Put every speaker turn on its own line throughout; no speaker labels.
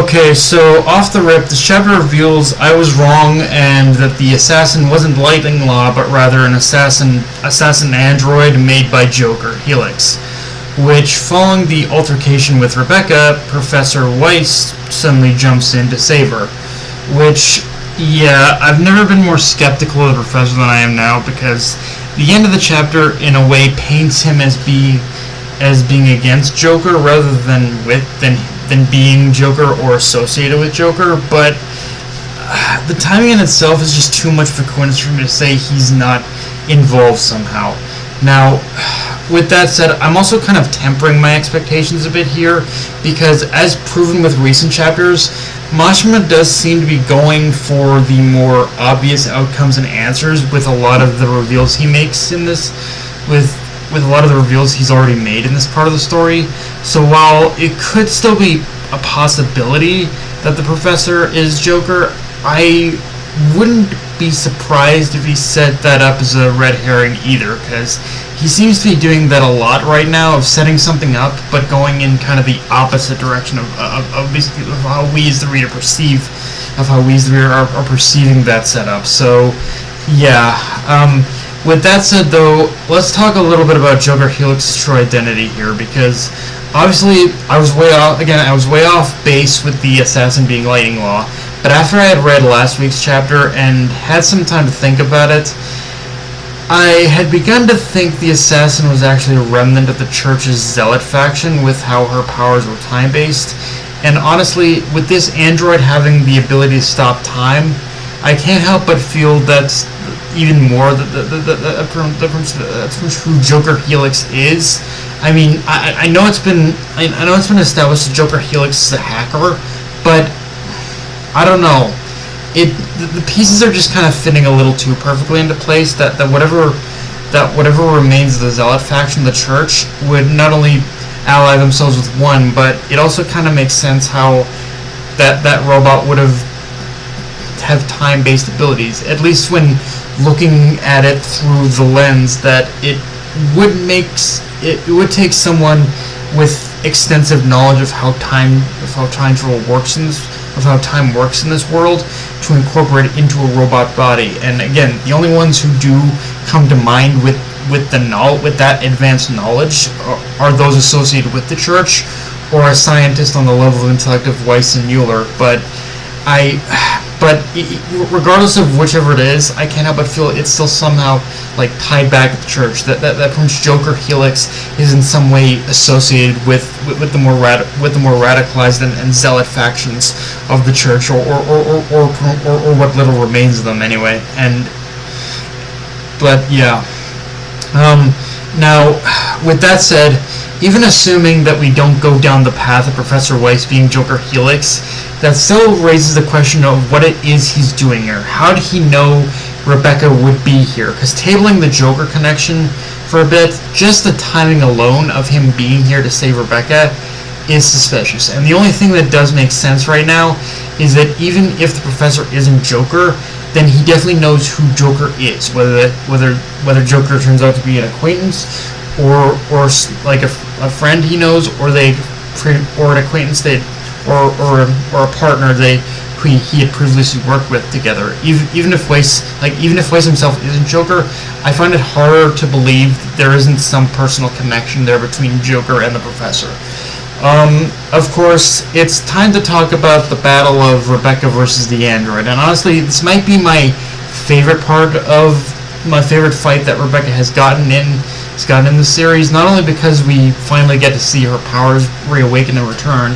Okay, so off the rip, this chapter reveals I was wrong and that the assassin wasn't Lightning Law, but rather an assassin android made by Joker, Helix. Which, following the altercation with Rebecca, Professor Weisz suddenly jumps in to save her. Which, yeah, I've never been more skeptical of the Professor than I am now, because the end of the chapter, in a way, paints him as being against Joker rather than being Joker or associated with Joker, but the timing in itself is just too much of a coincidence for me to say he's not involved somehow. Now, with that said, I'm also kind of tempering my expectations a bit here, because as proven with recent chapters, Mashima does seem to be going for the more obvious outcomes and answers with a lot of the reveals he makes in this, with a lot of the reveals he's already made in this part of the story. So while it could still be a possibility that the Professor is Joker, I wouldn't be surprised if he set that up as a red herring either, because he seems to be doing that a lot right now, of setting something up but going in kind of the opposite direction of basically of how we as the reader are perceiving that setup. So yeah, with that said, though, let's talk a little bit about Joker Helix's true identity here, because obviously I was way off base with the assassin being Lightning Law, but after I had read last week's chapter and had some time to think about it, I had begun to think the assassin was actually a remnant of the Church's Zealot faction, with how her powers were time-based, and honestly, with this android having the ability to stop time, I can't help but feel that's even more that's who Joker Helix is. I mean, I know it's been established that Joker Helix is a hacker, but I don't know. The pieces are just kind of fitting a little too perfectly into place. That whatever remains of the Zealot faction, the Church, would not only ally themselves with one, but it also kind of makes sense how that robot would have time-based abilities, at least when looking at it through the lens that it would take someone with extensive knowledge of how time works in this world to incorporate it into a robot body. And again, the only ones who do come to mind with that advanced knowledge are those associated with the Church, or a scientist on the level of intellect of Weisz and Mueller. But regardless of whichever it is, I can't help but feel it's still somehow like tied back at the Church. That Joker Helix is in some way associated with the more radicalized and zealot factions of the Church, or what little remains of them anyway. But yeah. Now, with that said, even assuming that we don't go down the path of Professor Weisz being Joker Helix, that still raises the question of what it is he's doing here. How did he know Rebecca would be here? Because tabling the Joker connection for a bit, just the timing alone of him being here to save Rebecca is suspicious. And the only thing that does make sense right now is that even if the Professor isn't Joker, then he definitely knows who Joker is, whether Joker turns out to be an acquaintance, or like a friend he knows, or an acquaintance or a partner who he had previously worked with together. Even if Weisz himself isn't Joker, I find it harder to believe that there isn't some personal connection there between Joker and the Professor. Of course, it's time to talk about the battle of Rebecca versus the android, and honestly, this might be my favorite fight that Rebecca has gotten in the series, not only because we finally get to see her powers reawaken and return,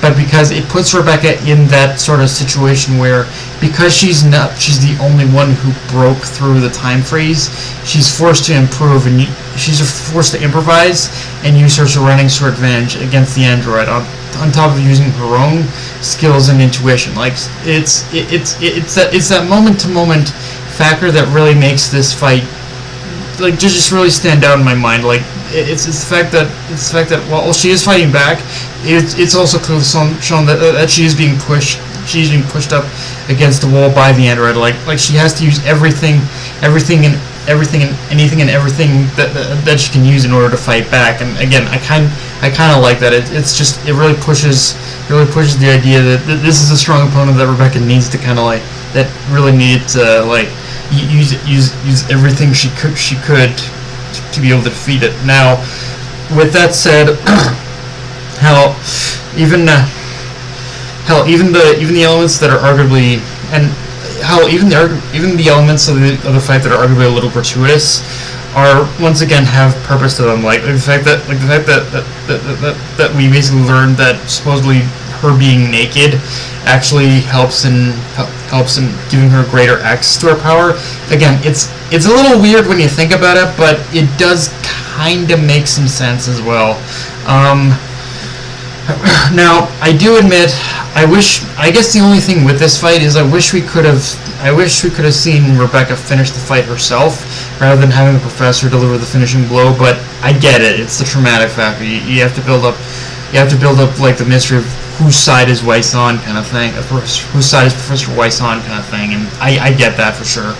but because it puts Rebecca in that sort of situation where, because she's the only one who broke through the time freeze, she's forced to improvise and use her surroundings to her advantage against the android, on top of using her own skills and intuition. Like, it's that moment-to-moment factor that really makes this fight like just really stand out in my mind. Like, it's the fact that while she is fighting back, it's also clearly shown that she is being pushed up against the wall by the android. Like she has to use everything anything and everything that she can use in order to fight back. And again, I kind of like that. It really pushes the idea that this is a strong opponent that Rebecca needs to kind of like, that really needed to like use everything she could to be able to defeat it. Now, with that said, even the elements that are arguably, and even the elements of the fight that are arguably a little gratuitous are once again have purpose to them. Like the fact that we basically learned that supposedly her being naked actually helps in giving her greater access to her power. Again, it's a little weird when you think about it, but it does kind of make some sense as well. Now, I do admit, I guess the only thing with this fight is I wish we could have seen Rebecca finish the fight herself rather than having the professor deliver the finishing blow. But I get it; it's the traumatic factor. You have to build up like the mystery of whose side is Weisz on kind of thing, whose side is Professor Weisz on kind of thing, and I get that for sure.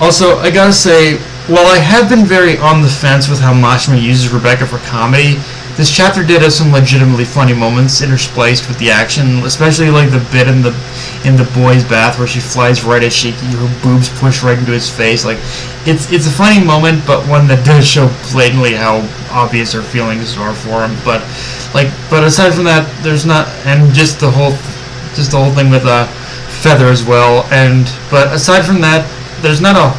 Also, I gotta say, while I have been very on the fence with how Mashima uses Rebecca for comedy, this chapter did have some legitimately funny moments interspliced with the action, especially like the bit in the boys' bath where she flies right at Shiki, her boobs push right into his face. Like, it's a funny moment, but one that does show blatantly how obvious her feelings are for him. But aside from that, there's not, and just the whole thing with Feather as well. But aside from that, there's not a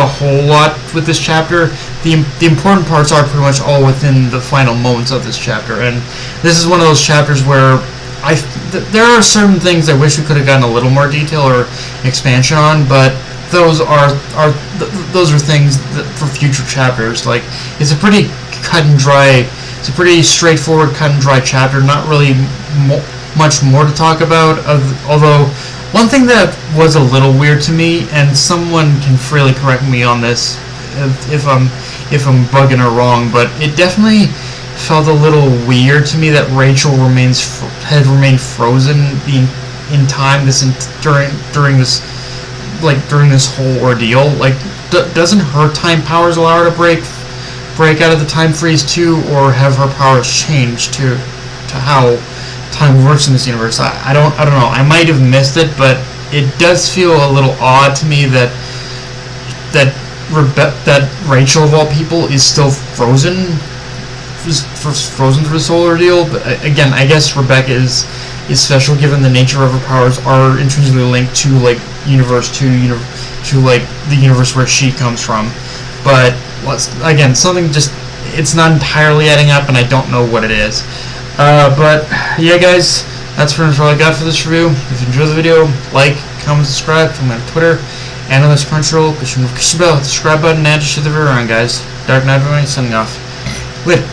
whole lot with this chapter. The important parts are pretty much all within the final moments of this chapter, and this is one of those chapters where there are certain things I wish we could have gotten a little more detail or expansion on, but those are things that for future chapters. Like, it's a pretty cut and dry, it's a pretty straightforward cut and dry chapter. Not really much more to talk about. Although one thing that was a little weird to me, and someone can freely correct me on this if I'm bugging her wrong, but it definitely felt a little weird to me that Rachel had remained frozen in time during this whole ordeal. Like, doesn't her time powers allow her to break out of the time freeze too, or have her powers changed to how time works in this universe? I don't know. I might have missed it, but it does feel a little odd to me that Rachel of all people is still frozen through the solar ordeal. But again, I guess Rebecca is special given the nature of her powers are intrinsically linked to like universe 2 to like the universe where she comes from. But again, something just, it's not entirely adding up, and I don't know what it is. But yeah, guys, that's pretty much all I got for this review. If you enjoyed the video, like, comment, subscribe. Follow me on Twitter and on this Crunchyroll. Push the subscribe button and just share the video around, guys. Dark Knight, signing off. Later.